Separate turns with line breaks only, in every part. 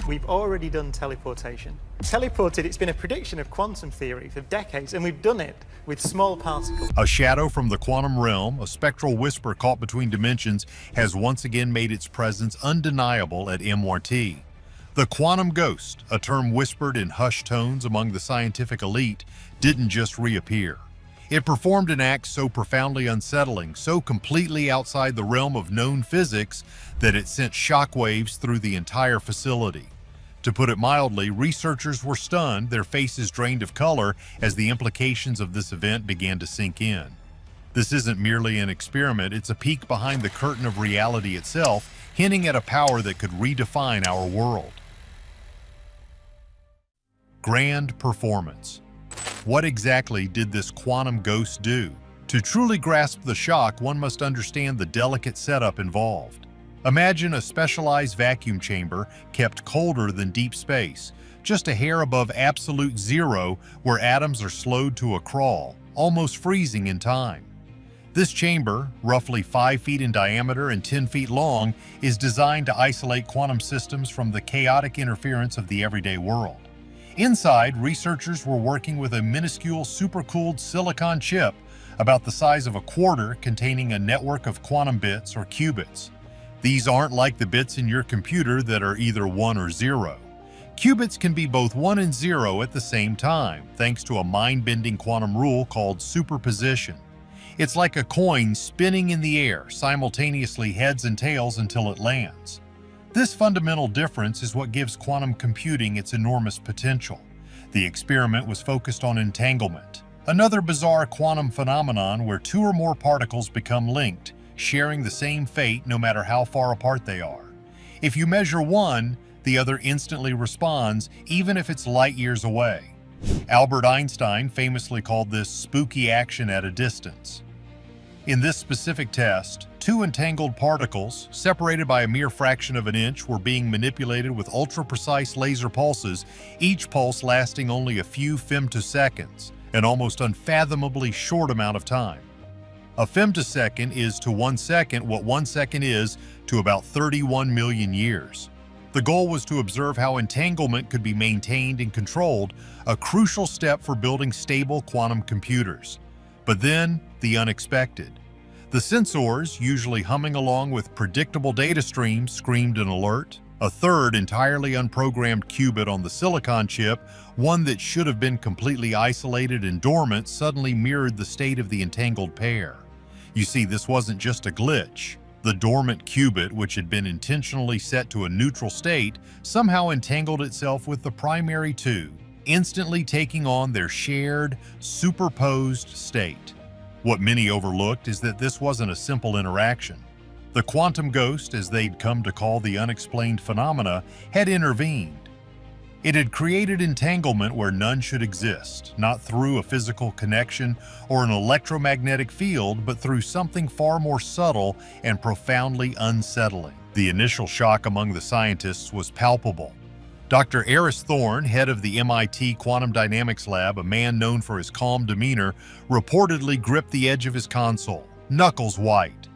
We've already done teleportation. Teleported, it's been a prediction of quantum theory for decades, and we've done it with small particles.
A shadow from the quantum realm, a spectral whisper caught between dimensions, has once again made its presence undeniable at MRT. The quantum ghost, a term whispered in hushed tones among the scientific elite, didn't just reappear. It performed an act so profoundly unsettling, so completely outside the realm of known physics, that it sent shockwaves through the entire facility. To put it mildly, researchers were stunned, their faces drained of color, as the implications of this event began to sink in. This isn't merely an experiment, it's a peek behind the curtain of reality itself, hinting at a power that could redefine our world. Grand performance. What exactly did this quantum ghost do? To truly grasp the shock, one must understand the delicate setup involved. Imagine a specialized vacuum chamber kept colder than deep space, just a hair above absolute zero, where atoms are slowed to a crawl, almost freezing in time. This chamber, roughly 5 feet in diameter and 10 feet long, is designed to isolate quantum systems from the chaotic interference of the everyday world. Inside, researchers were working with a minuscule supercooled silicon chip about the size of a quarter, containing a network of quantum bits or qubits. These aren't like the bits in your computer that are either 1 or 0. Qubits can be both 1 and 0 at the same time, thanks to a mind-bending quantum rule called superposition. It's like a coin spinning in the air, simultaneously heads and tails until it lands. This fundamental difference is what gives quantum computing its enormous potential. The experiment was focused on entanglement, another bizarre quantum phenomenon where 2 or more particles become linked, sharing the same fate no matter how far apart they are. If you measure one, the other instantly responds, even if it's light years away. Albert Einstein famously called this spooky action at a distance. In this specific test, 2 entangled particles, separated by a mere fraction of an inch, were being manipulated with ultra-precise laser pulses, each pulse lasting only a few femtoseconds, an almost unfathomably short amount of time. A femtosecond is to 1 second what 1 second is to about 31 million years. The goal was to observe how entanglement could be maintained and controlled, a crucial step for building stable quantum computers. But then, the unexpected. The sensors, usually humming along with predictable data streams, screamed an alert. A third, entirely unprogrammed qubit on the silicon chip, one that should have been completely isolated and dormant, suddenly mirrored the state of the entangled pair. You see, this wasn't just a glitch. The dormant qubit, which had been intentionally set to a neutral state, somehow entangled itself with the primary 2, instantly taking on their shared, superposed state. What many overlooked is that this wasn't a simple interaction. The quantum ghost, as they'd come to call the unexplained phenomena, had intervened. It had created entanglement where none should exist, not through a physical connection or an electromagnetic field, but through something far more subtle and profoundly unsettling. The initial shock among the scientists was palpable. Dr. Eris Thorne, head of the MIT Quantum Dynamics Lab, a man known for his calm demeanor, reportedly gripped the edge of his console, knuckles white.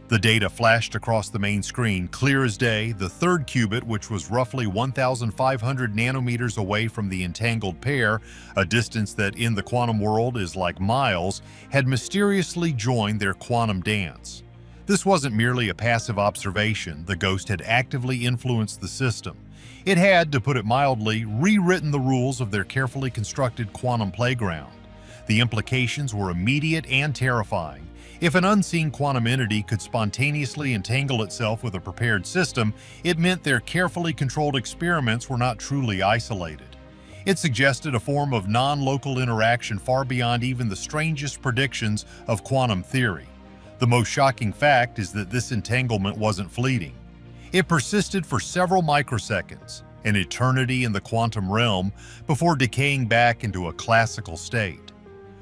The data flashed across the main screen, clear as day. The third qubit, which was roughly 1,500 nanometers away from the entangled pair, a distance that in the quantum world is like miles, had mysteriously joined their quantum dance. This wasn't merely a passive observation. The ghost had actively influenced the system. It had, to put it mildly, rewritten the rules of their carefully constructed quantum playground. The implications were immediate and terrifying. If an unseen quantum entity could spontaneously entangle itself with a prepared system, it meant their carefully controlled experiments were not truly isolated. It suggested a form of non-local interaction far beyond even the strangest predictions of quantum theory. The most shocking fact is that this entanglement wasn't fleeting. It persisted for several microseconds, an eternity in the quantum realm, before decaying back into a classical state.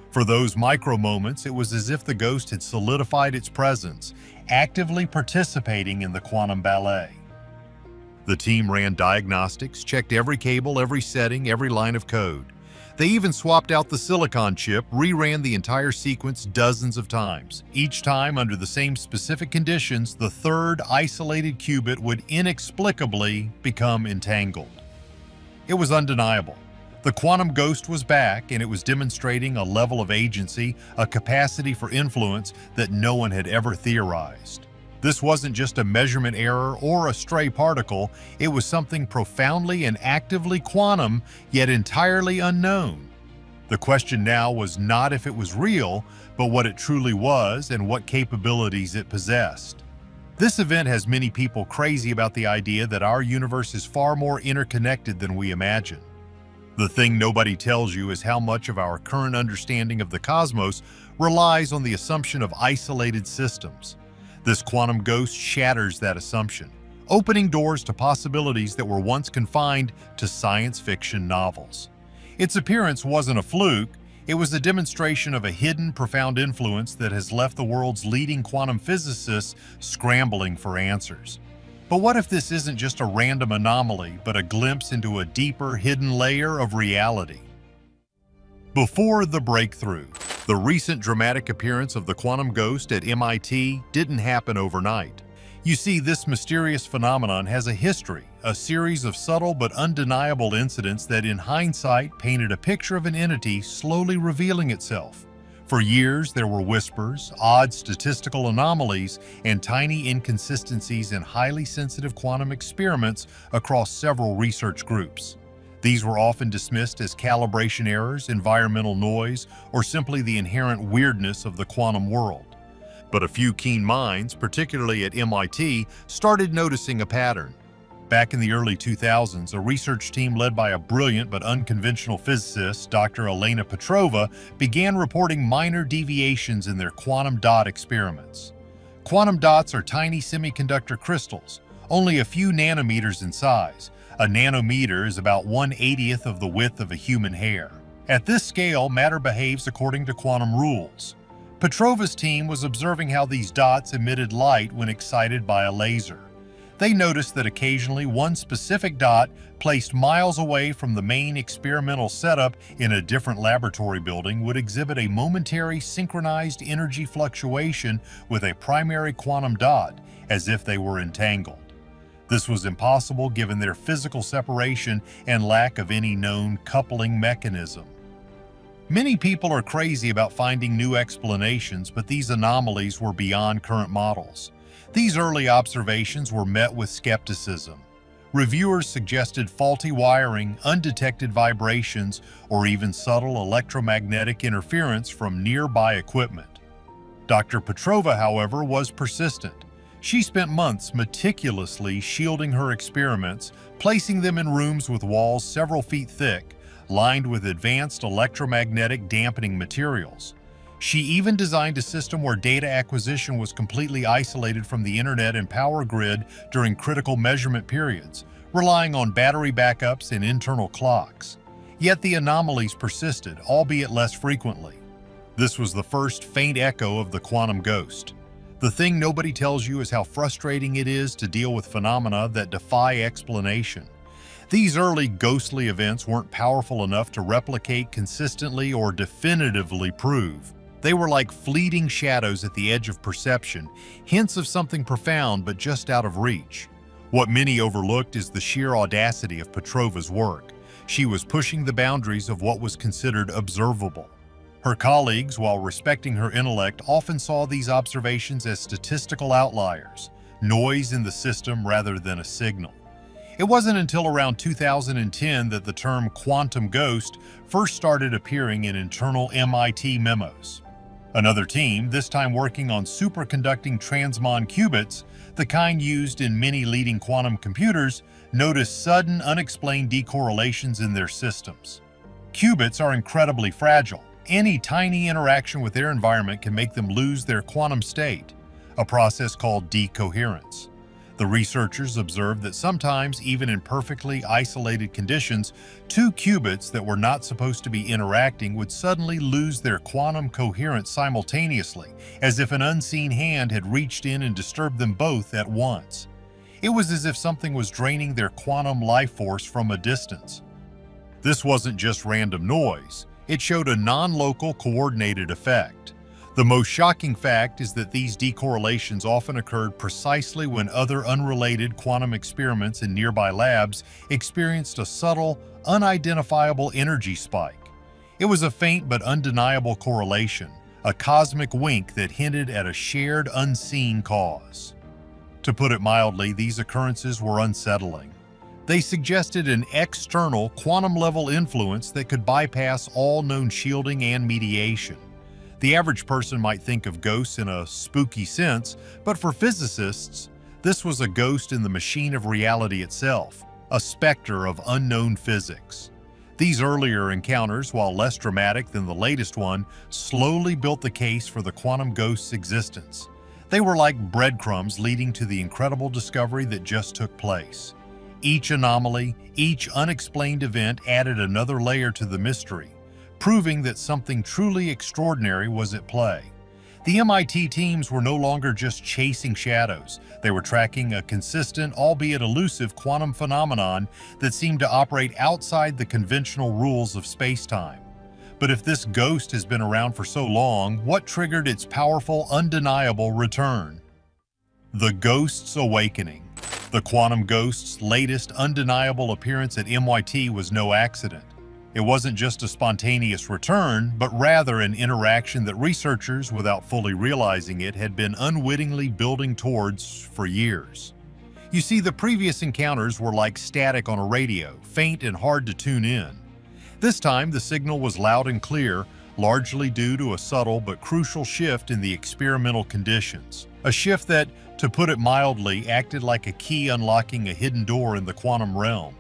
For those micro moments, it was as if the ghost had solidified its presence, actively participating in the quantum ballet. The team ran diagnostics, checked every cable, every setting, every line of code. They even swapped out the silicon chip, reran the entire sequence dozens of times. Each time, under the same specific conditions, the third isolated qubit would inexplicably become entangled. It was undeniable. The quantum ghost was back, and it was demonstrating a level of agency, a capacity for influence that no one had ever theorized. This wasn't just a measurement error or a stray particle, it was something profoundly and actively quantum, yet entirely unknown. The question now was not if it was real, but what it truly was and what capabilities it possessed. This event has many people crazy about the idea that our universe is far more interconnected than we imagine. The thing nobody tells you is how much of our current understanding of the cosmos relies on the assumption of isolated systems. This quantum ghost shatters that assumption, opening doors to possibilities that were once confined to science fiction novels. Its appearance wasn't a fluke, it was a demonstration of a hidden, profound influence that has left the world's leading quantum physicists scrambling for answers. But what if this isn't just a random anomaly, but a glimpse into a deeper, hidden layer of reality? Before the breakthrough, the recent dramatic appearance of the quantum ghost at MIT didn't happen overnight. You see, this mysterious phenomenon has a history, a series of subtle but undeniable incidents that in hindsight painted a picture of an entity slowly revealing itself. For years, there were whispers, odd statistical anomalies, and tiny inconsistencies in highly sensitive quantum experiments across several research groups. These were often dismissed as calibration errors, environmental noise, or simply the inherent weirdness of the quantum world. But a few keen minds, particularly at MIT, started noticing a pattern. Back in the early 2000s, a research team led by a brilliant but unconventional physicist, Dr. Elena Petrova, began reporting minor deviations in their quantum dot experiments. Quantum dots are tiny semiconductor crystals, only a few nanometers in size. A nanometer is about 1/80th of the width of a human hair. At this scale, matter behaves according to quantum rules. Petrova's team was observing how these dots emitted light when excited by a laser. They noticed that occasionally one specific dot, placed miles away from the main experimental setup in a different laboratory building, would exhibit a momentary synchronized energy fluctuation with a primary quantum dot, as if they were entangled. This was impossible given their physical separation and lack of any known coupling mechanism. Many people are crazy about finding new explanations, but these anomalies were beyond current models. These early observations were met with skepticism. Reviewers suggested faulty wiring, undetected vibrations, or even subtle electromagnetic interference from nearby equipment. Dr. Petrova, however, was persistent. She spent months meticulously shielding her experiments, placing them in rooms with walls several feet thick, lined with advanced electromagnetic dampening materials. She even designed a system where data acquisition was completely isolated from the internet and power grid during critical measurement periods, relying on battery backups and internal clocks. Yet the anomalies persisted, albeit less frequently. This was the first faint echo of the quantum ghost. The thing nobody tells you is how frustrating it is to deal with phenomena that defy explanation. These early ghostly events weren't powerful enough to replicate consistently or definitively prove. They were like fleeting shadows at the edge of perception, hints of something profound but just out of reach. What many overlooked is the sheer audacity of Petrova's work. She was pushing the boundaries of what was considered observable. Her colleagues, while respecting her intellect, often saw these observations as statistical outliers, noise in the system rather than a signal. It wasn't until around 2010 that the term quantum ghost first started appearing in internal MIT memos. Another team, this time working on superconducting transmon qubits, the kind used in many leading quantum computers, noticed sudden, unexplained decorrelations in their systems. Qubits are incredibly fragile. Any tiny interaction with their environment can make them lose their quantum state, a process called decoherence. The researchers observed that sometimes, even in perfectly isolated conditions, two qubits that were not supposed to be interacting would suddenly lose their quantum coherence simultaneously, as if an unseen hand had reached in and disturbed them both at once. It was as if something was draining their quantum life force from a distance. This wasn't just random noise, it showed a non-local coordinated effect. The most shocking fact is that these decorrelations often occurred precisely when other unrelated quantum experiments in nearby labs experienced a subtle, unidentifiable energy spike. It was a faint but undeniable correlation, a cosmic wink that hinted at a shared unseen cause. To put it mildly, these occurrences were unsettling. They suggested an external, quantum-level influence that could bypass all known shielding and mediation. The average person might think of ghosts in a spooky sense, but for physicists, this was a ghost in the machine of reality itself, a specter of unknown physics. These earlier encounters, while less dramatic than the latest one, slowly built the case for the quantum ghost's existence. They were like breadcrumbs leading to the incredible discovery that just took place. Each anomaly, each unexplained event added another layer to the mystery, proving that something truly extraordinary was at play. The MIT teams were no longer just chasing shadows. They were tracking a consistent, albeit elusive, quantum phenomenon that seemed to operate outside the conventional rules of space-time. But if this ghost has been around for so long, what triggered its powerful, undeniable return? The Ghost's Awakening. The quantum ghost's latest undeniable appearance at MIT was no accident. It wasn't just a spontaneous return, but rather an interaction that researchers, without fully realizing it, had been unwittingly building towards for years. You see, the previous encounters were like static on a radio, faint and hard to tune in. This time, the signal was loud and clear, largely due to a subtle but crucial shift in the experimental conditions. A shift that, to put it mildly, acted like a key unlocking a hidden door in the quantum realm.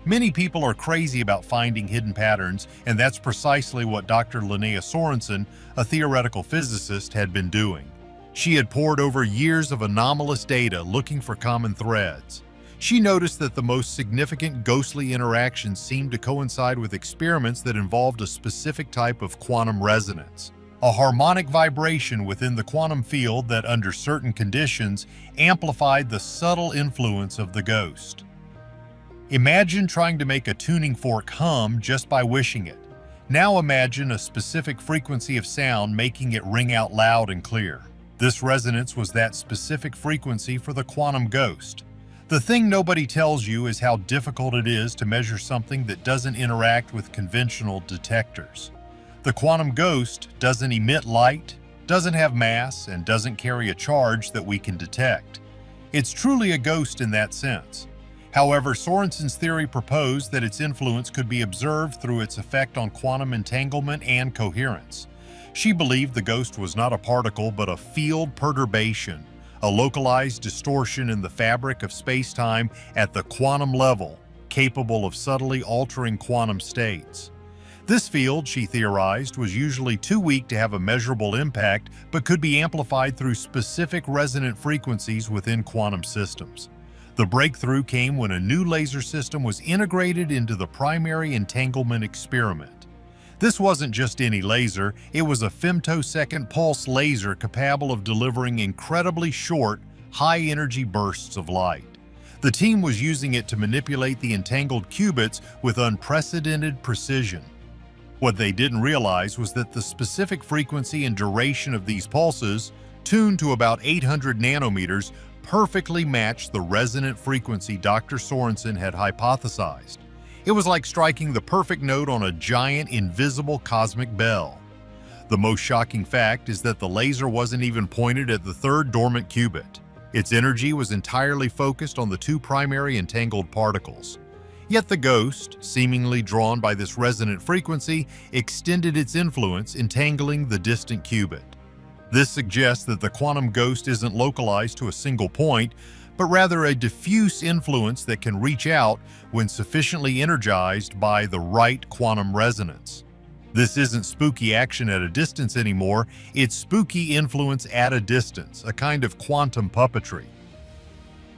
Many people are crazy about finding hidden patterns, and that's precisely what Dr. Linnea Sorensen, a theoretical physicist, had been doing. She had pored over years of anomalous data looking for common threads. She noticed that the most significant ghostly interactions seemed to coincide with experiments that involved a specific type of quantum resonance, a harmonic vibration within the quantum field that, under certain conditions, amplified the subtle influence of the ghost. Imagine trying to make a tuning fork hum just by wishing it. Now imagine a specific frequency of sound making it ring out loud and clear. This resonance was that specific frequency for the quantum ghost. The thing nobody tells you is how difficult it is to measure something that doesn't interact with conventional detectors. The quantum ghost doesn't emit light, doesn't have mass, and doesn't carry a charge that we can detect. It's truly a ghost in that sense. However, Sorensen's theory proposed that its influence could be observed through its effect on quantum entanglement and coherence. She believed the ghost was not a particle but a field perturbation, a localized distortion in the fabric of space-time at the quantum level, capable of subtly altering quantum states. This field, she theorized, was usually too weak to have a measurable impact but could be amplified through specific resonant frequencies within quantum systems. The breakthrough came when a new laser system was integrated into the primary entanglement experiment. This wasn't just any laser, it was a femtosecond pulse laser capable of delivering incredibly short, high-energy bursts of light. The team was using it to manipulate the entangled qubits with unprecedented precision. What they didn't realize was that the specific frequency and duration of these pulses, tuned to about 800 nanometers, perfectly matched the resonant frequency Dr. Sorensen had hypothesized. It was like striking the perfect note on a giant, invisible cosmic bell. The most shocking fact is that the laser wasn't even pointed at the third dormant qubit. Its energy was entirely focused on the two primary entangled particles. Yet the ghost, seemingly drawn by this resonant frequency, extended its influence, entangling the distant qubit. This suggests that the quantum ghost isn't localized to a single point, but rather a diffuse influence that can reach out when sufficiently energized by the right quantum resonance. This isn't spooky action at a distance anymore, it's spooky influence at a distance, a kind of quantum puppetry.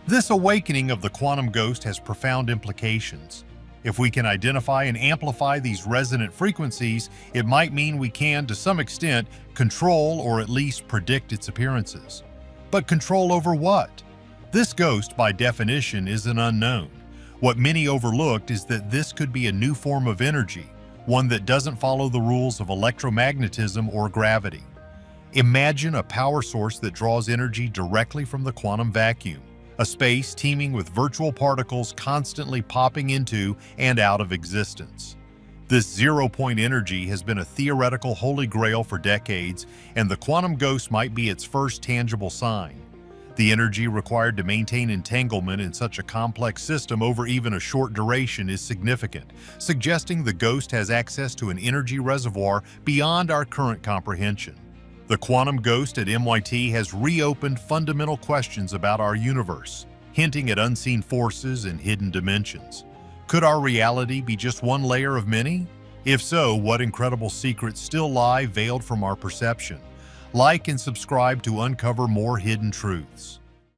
This awakening of the quantum ghost has profound implications. If we can identify and amplify these resonant frequencies, it might mean we can, to some extent, control or at least predict its appearances. But control over what? This ghost, by definition, is an unknown. What many overlooked is that this could be a new form of energy, one that doesn't follow the rules of electromagnetism or gravity. Imagine a power source that draws energy directly from the quantum vacuum, a space teeming with virtual particles constantly popping into and out of existence. This zero-point energy has been a theoretical holy grail for decades, and the quantum ghost might be its first tangible sign. The energy required to maintain entanglement in such a complex system over even a short duration is significant, suggesting the ghost has access to an energy reservoir beyond our current comprehension. The quantum ghost at MIT has reopened fundamental questions about our universe, hinting at unseen forces and hidden dimensions. Could our reality be just one layer of many? If so, what incredible secrets still lie veiled from our perception? Like and subscribe to uncover more hidden truths.